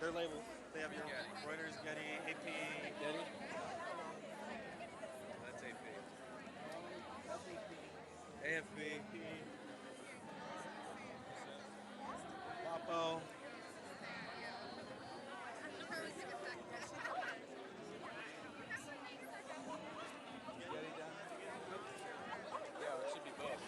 Their labels. They have your Getty. Reuters, Getty, AP. Getty? That's AP. That's AP. AFB. AP. Wapo. Getty down there? Yeah, it should be both.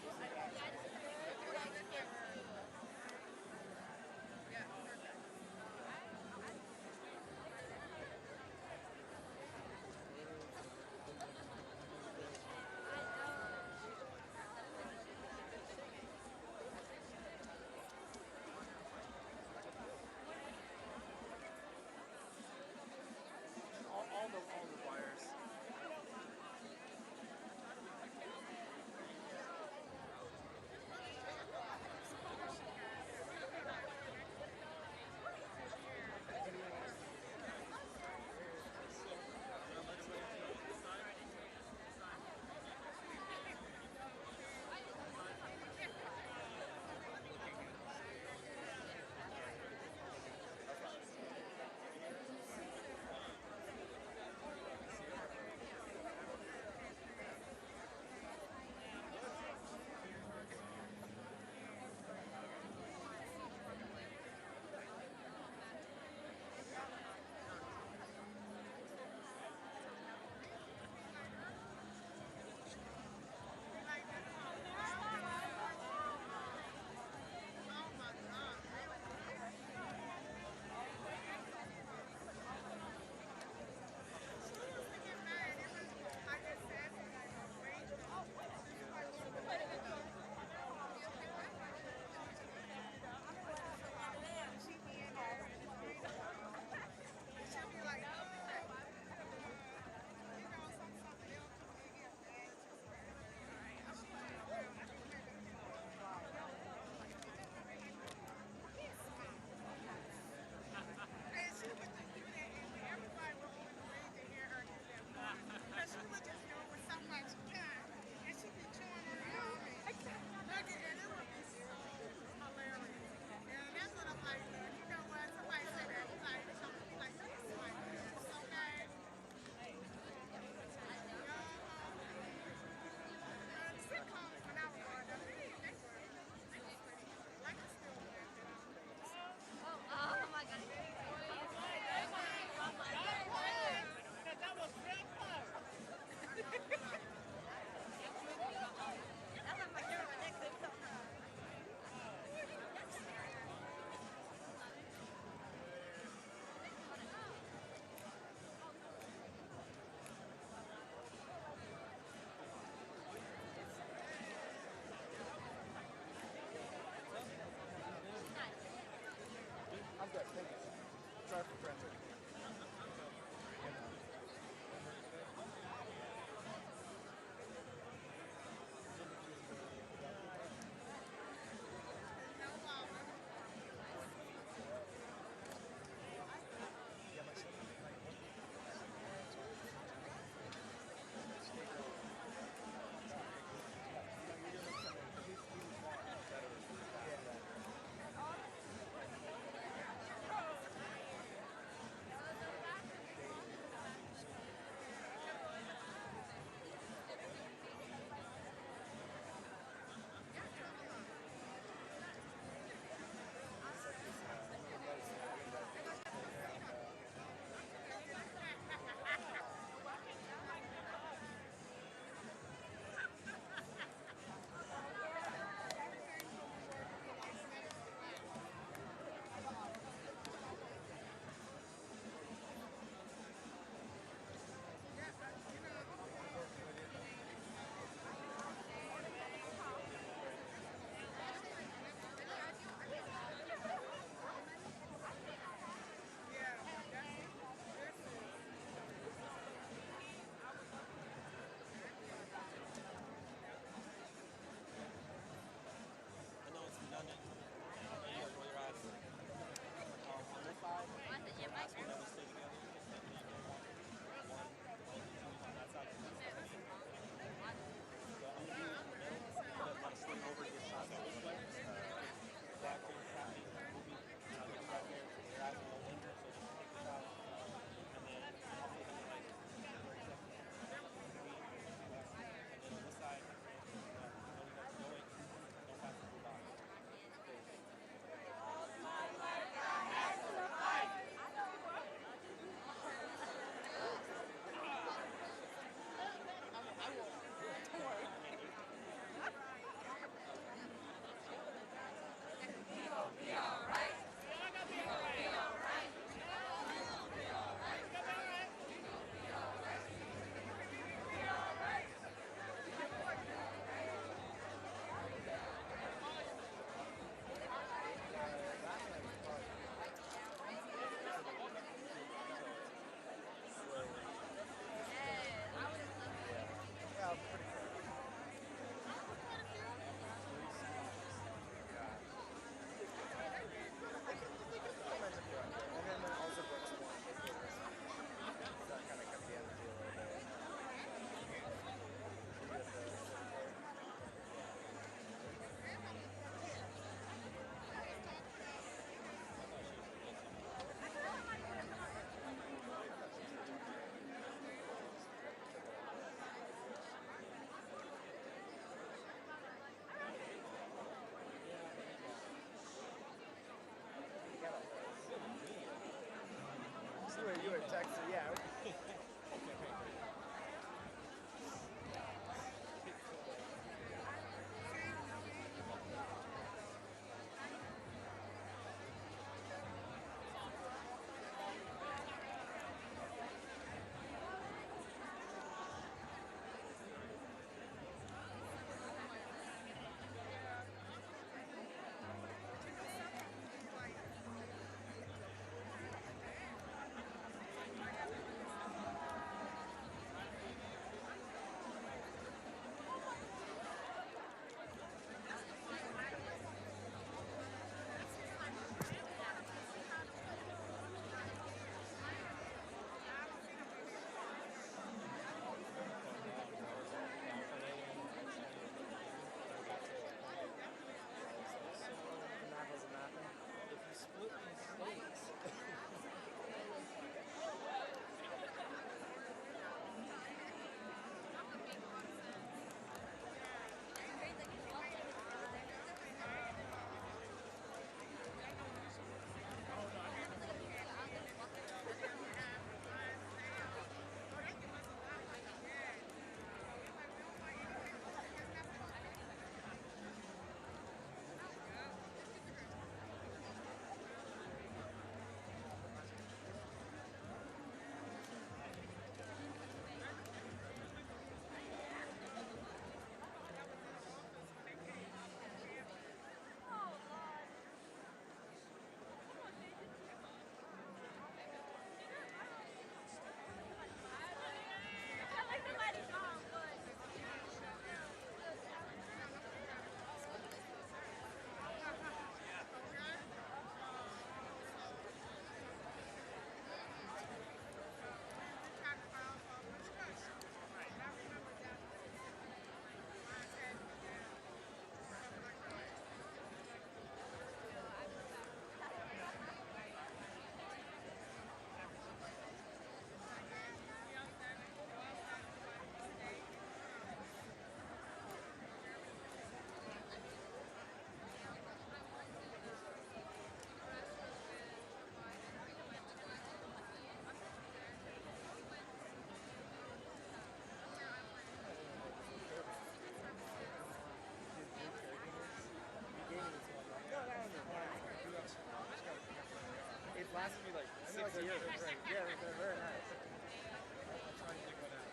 lasted me like I know 6 years. right. Yeah, they're very nice. I'll try to pick one out.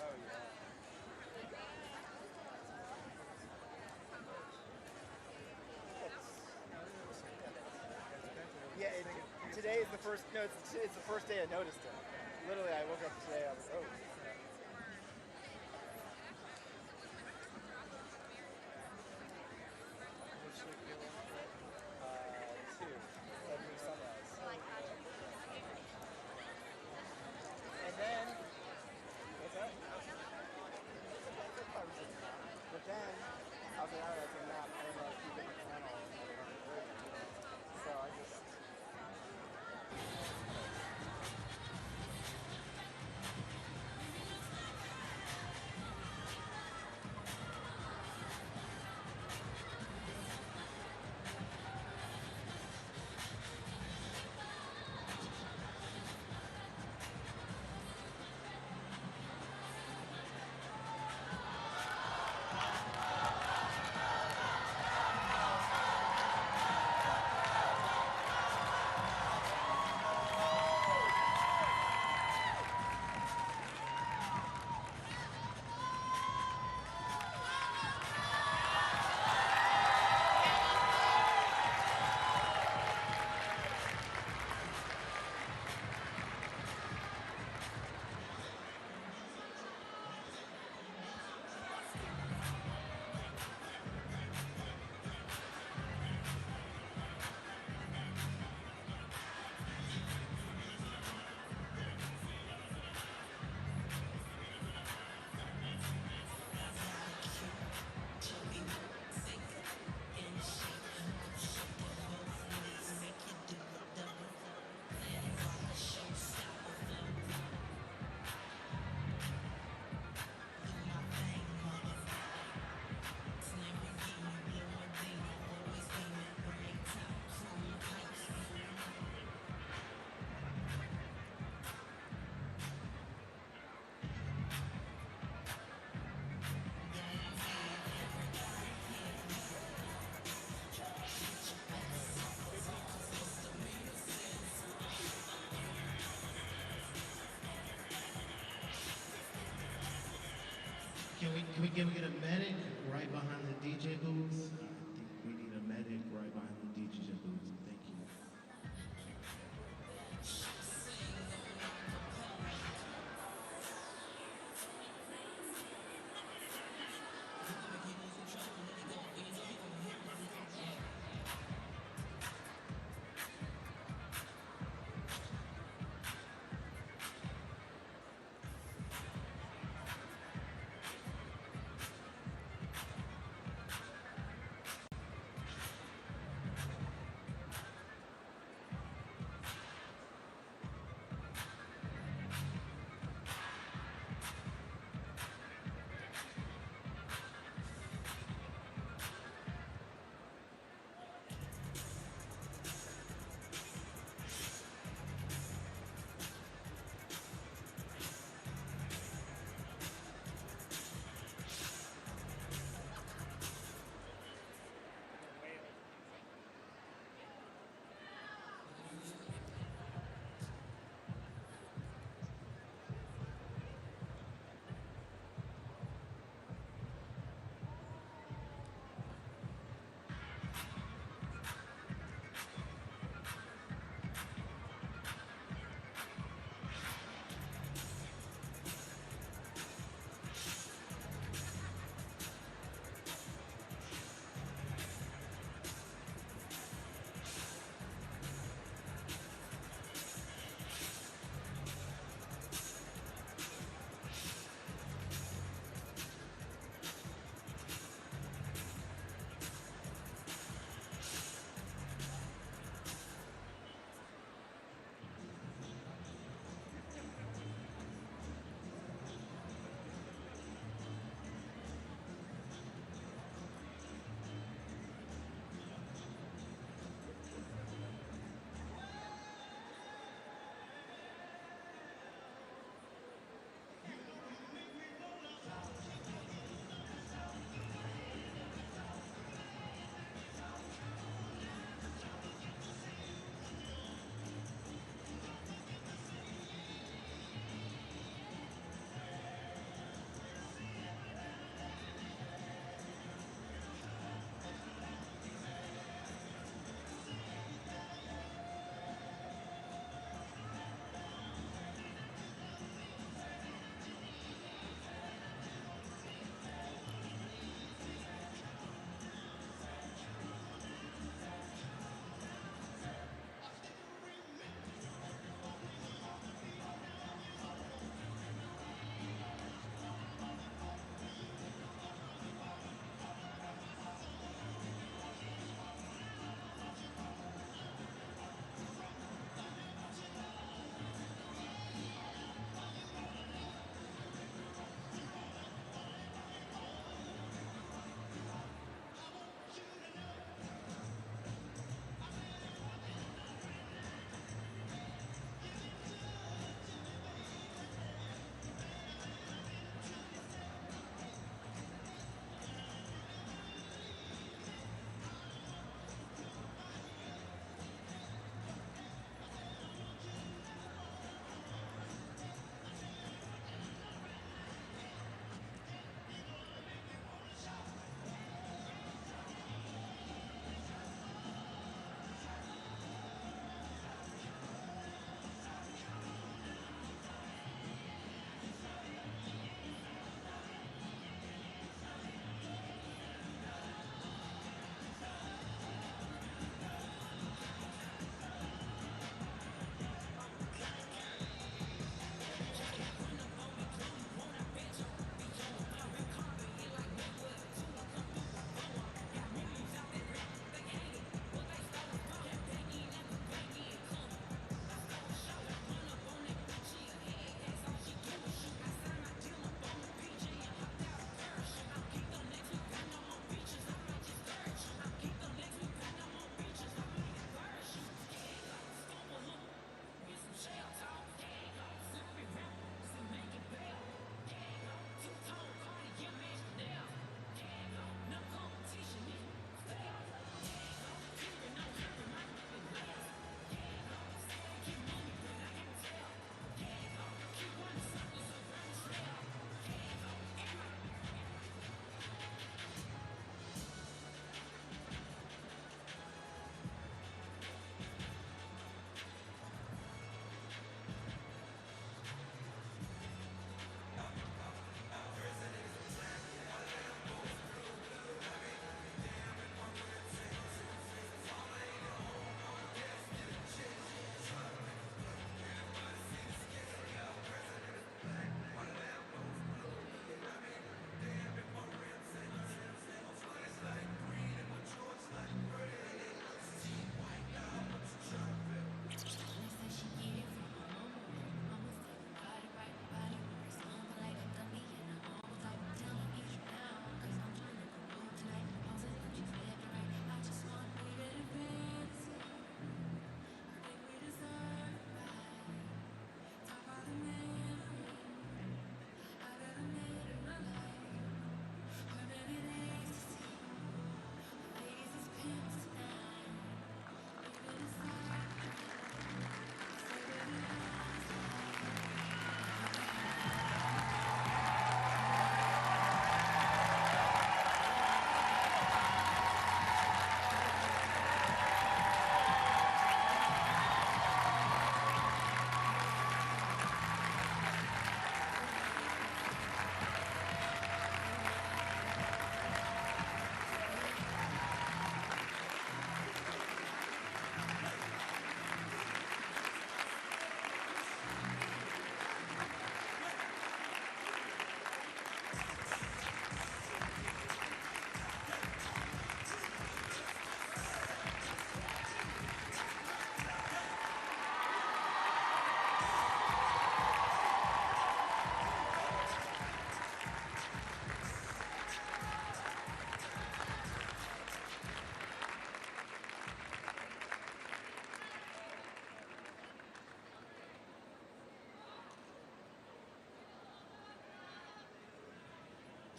Oh yeah. Yeah, today is the first. No, it's the first day I noticed it. Literally, I woke up today. I was oh. Two every sunrise. And then what's that? But then I was like, alright, that's a nap. I don't know, a few different channels. So I just. Can we get a medic right behind the DJ booth? I think we need a medic right behind the DJ booth. Thank you.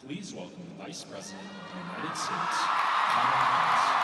Please welcome the Vice President of the United States, Kamala Harris.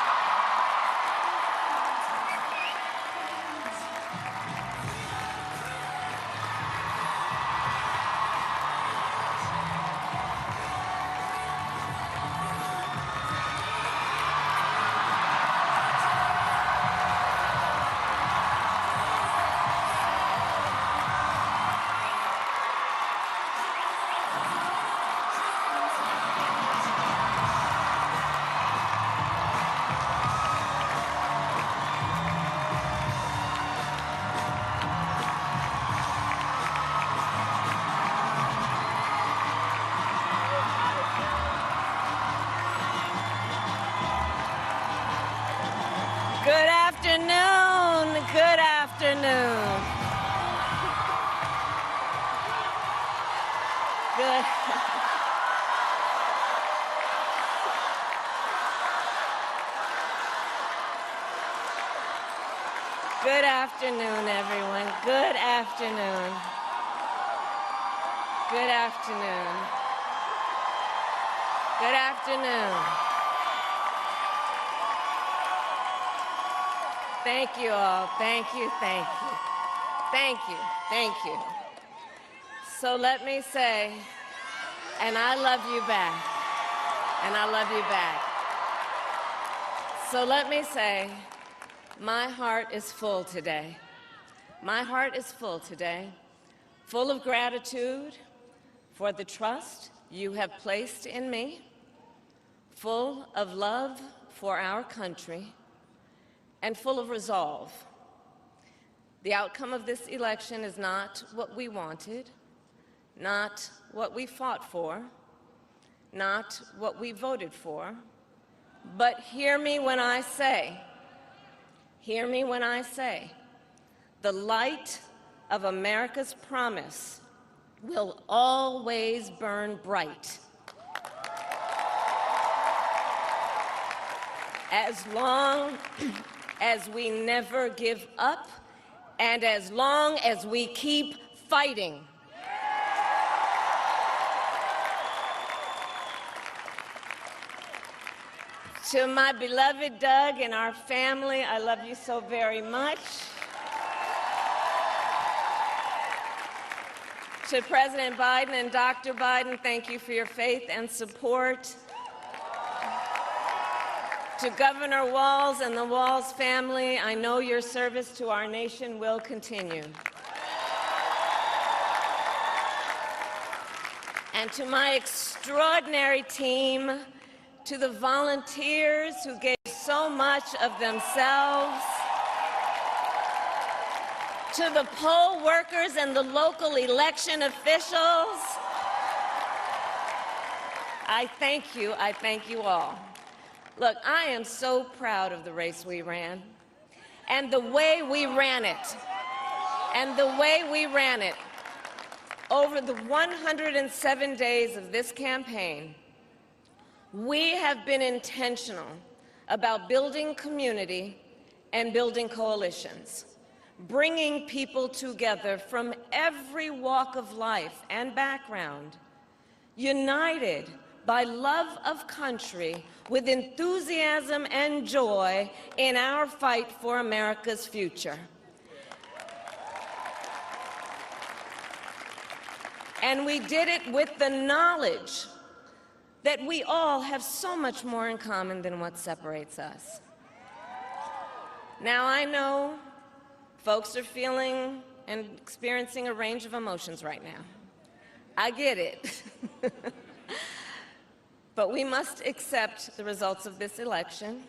Good afternoon. Good afternoon. Good. Good afternoon, everyone. Good afternoon. Good afternoon. Good afternoon. Thank you all. Thank you, thank you. Thank you, thank you. So let me say, and I love you back, and I love you back. So let me say, my heart is full today. My heart is full today, full of gratitude for the trust you have placed in me, full of love for our country, and full of resolve. The outcome of this election is not what we wanted, not what we fought for, not what we voted for, but hear me when I say, the light of America's promise will always burn bright. As long as we never give up, and as long as we keep fighting. To my beloved Doug and our family, I love you so very much. To President Biden and Dr. Biden, thank you for your faith and support. To Governor Walz and the Walz family, I know your service to our nation will continue. And to my extraordinary team, to the volunteers who gave so much of themselves, to the poll workers and the local election officials, I thank you all. Look, I am so proud of the race we ran, and the way we ran it, Over the 107 days of this campaign, we have been intentional about building community and building coalitions, bringing people together from every walk of life and background, united by love of country, with enthusiasm and joy in our fight for America's future. And we did it with the knowledge that we all have so much more in common than what separates us. Now, I know folks are feeling and experiencing a range of emotions right now. I get it. But we must accept the results of this election.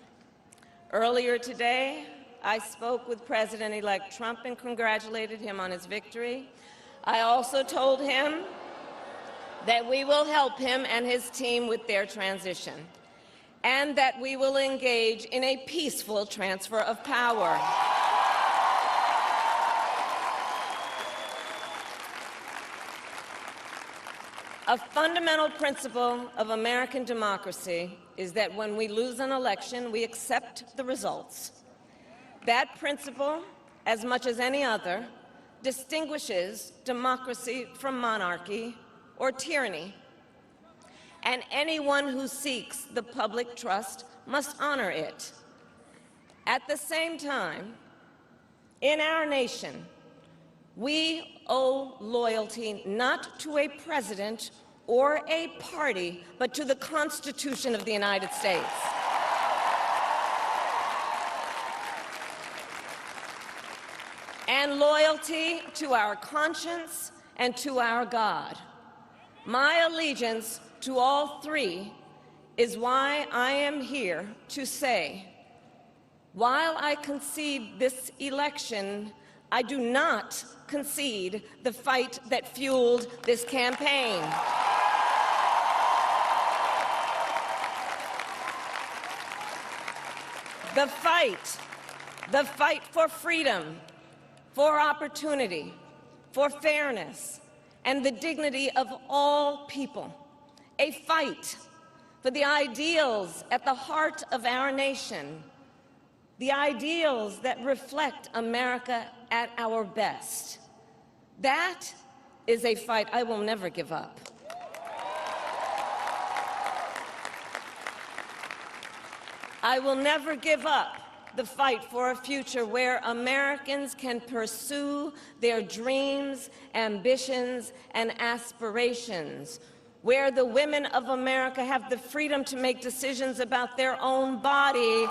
Earlier today, I spoke with President-elect Trump and congratulated him on his victory. I also told him that we will help him and his team with their transition, and that we will engage in a peaceful transfer of power. A fundamental principle of American democracy is that when we lose an election, we accept the results. That principle, as much as any other, distinguishes democracy from monarchy or tyranny. and anyone who seeks the public trust must honor it. At the same time, in our nation, we owe loyalty not to a president or a party, but to the Constitution of the United States. And loyalty to our conscience and to our God. My allegiance to all three is why I am here to say, while I concede this election, I do not concede the fight that fueled this campaign. The fight for freedom, for opportunity, for fairness, and the dignity of all people. A fight for the ideals at the heart of our nation, the ideals that reflect America at our best. That is a fight I will never give up. I will never give up the fight for a future where Americans can pursue their dreams, ambitions, and aspirations, where the women of America have the freedom to make decisions about their own body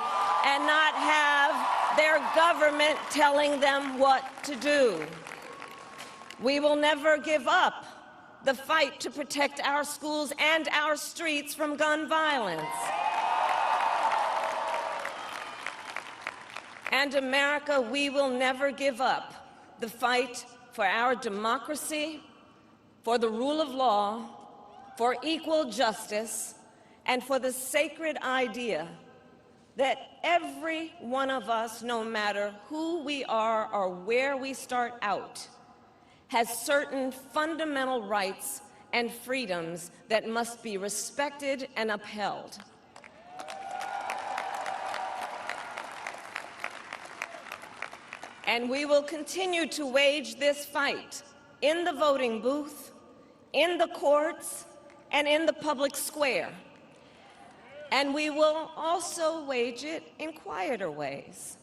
and not have their government telling them what to do. We will never give up the fight to protect our schools and our streets from gun violence. And America, we will never give up the fight for our democracy, for the rule of law, for equal justice, and for the sacred idea that every one of us, no matter who we are or where we start out, has certain fundamental rights and freedoms that must be respected and upheld. And we will continue to wage this fight in the voting booth, in the courts, and in the public square. And we will also wage it in quieter ways,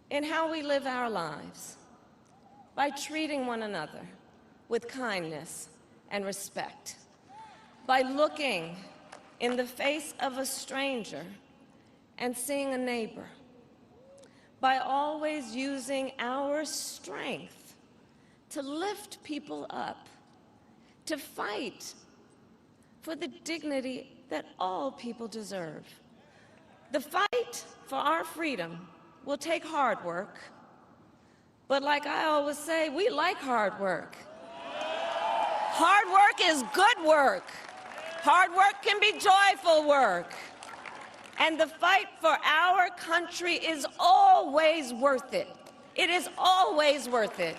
in how we live our lives, by treating one another with kindness and respect, by looking in the face of a stranger and seeing a neighbor, by always using our strength to lift people up, to fight for the dignity that all people deserve. The fight for our freedom will take hard work, but like I always say, we like hard work. Hard work is good work. Hard work can be joyful work. And the fight for our country is always worth it. It is always worth it.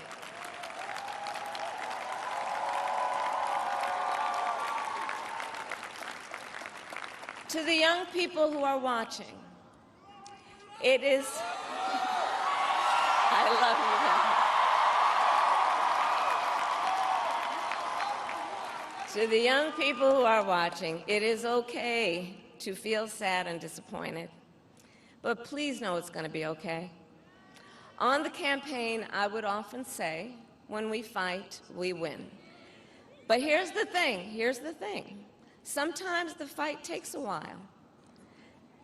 To the young people who are watching, it is, I love you. To the young people who are watching, it is okay to feel sad and disappointed, but please know it's going to be okay. On the campaign, I would often say, when we fight, we win. But here's the thing. Sometimes the fight takes a while.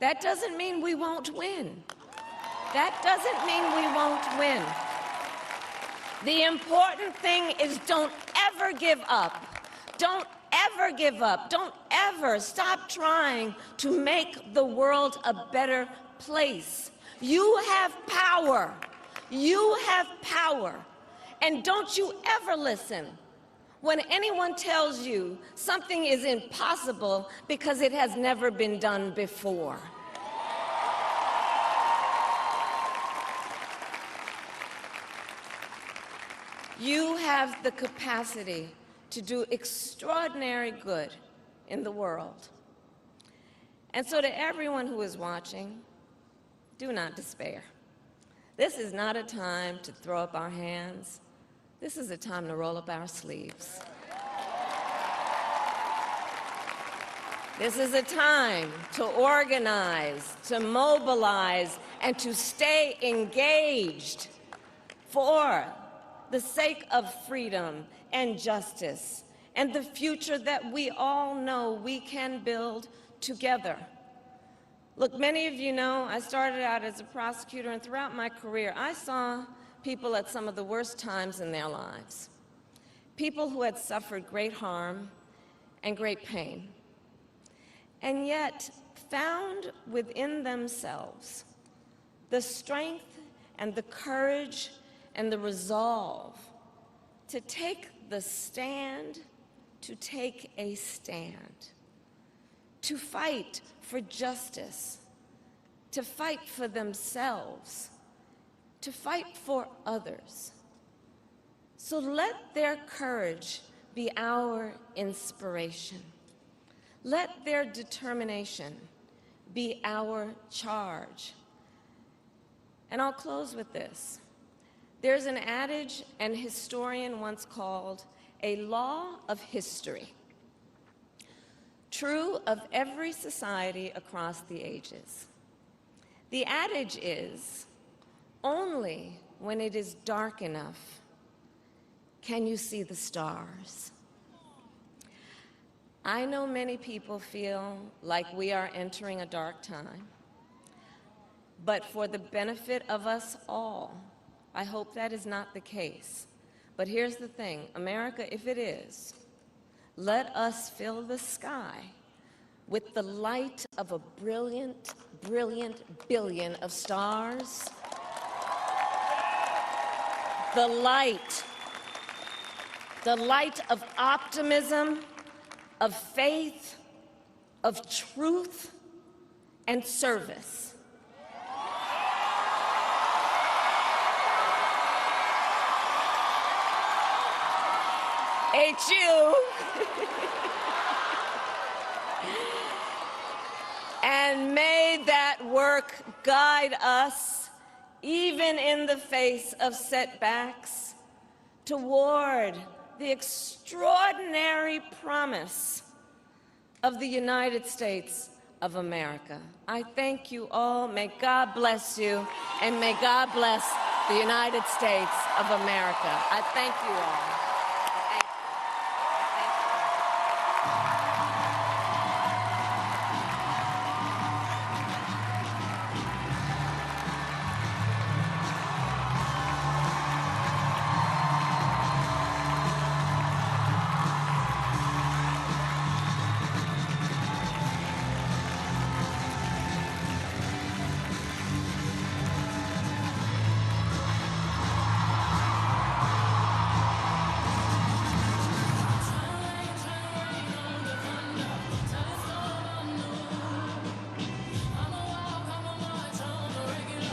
That doesn't mean we won't win. That doesn't mean we won't win. The important thing is don't ever give up. Don't ever give up. Don't ever stop trying to make the world a better place. You have power. You have power. And don't you ever listen when anyone tells you something is impossible because it has never been done before. You have the capacity to do extraordinary good in the world. And so to everyone who is watching, do not despair. This is not a time to throw up our hands. This is a time to roll up our sleeves. This is a time to organize, to mobilize, and to stay engaged for the sake of freedom and justice and the future that we all know we can build together. Look, many of you know I started out as a prosecutor, and throughout my career, I saw people at some of the worst times in their lives. People who had suffered great harm and great pain, and yet found within themselves the strength and the courage and the resolve to take the stand, to take a stand, to fight for justice, to fight for themselves, to fight for others. So let their courage be our inspiration. Let their determination be our charge. And I'll close with this. There's an adage an historian once called a law of history, true of every society across the ages. The adage is, only when it is dark enough can you see the stars. I know many people feel like we are entering a dark time, but for the benefit of us all, I hope that is not the case. But here's the thing, America, if it is, let us fill the sky with the light of a brilliant, brilliant billion of stars. The light of optimism, of faith, of truth, and service. HU. And may that work guide us, even in the face of setbacks, toward the extraordinary promise of the United States of America. I thank you all. May God bless you, and may God bless the United States of America. I thank you all.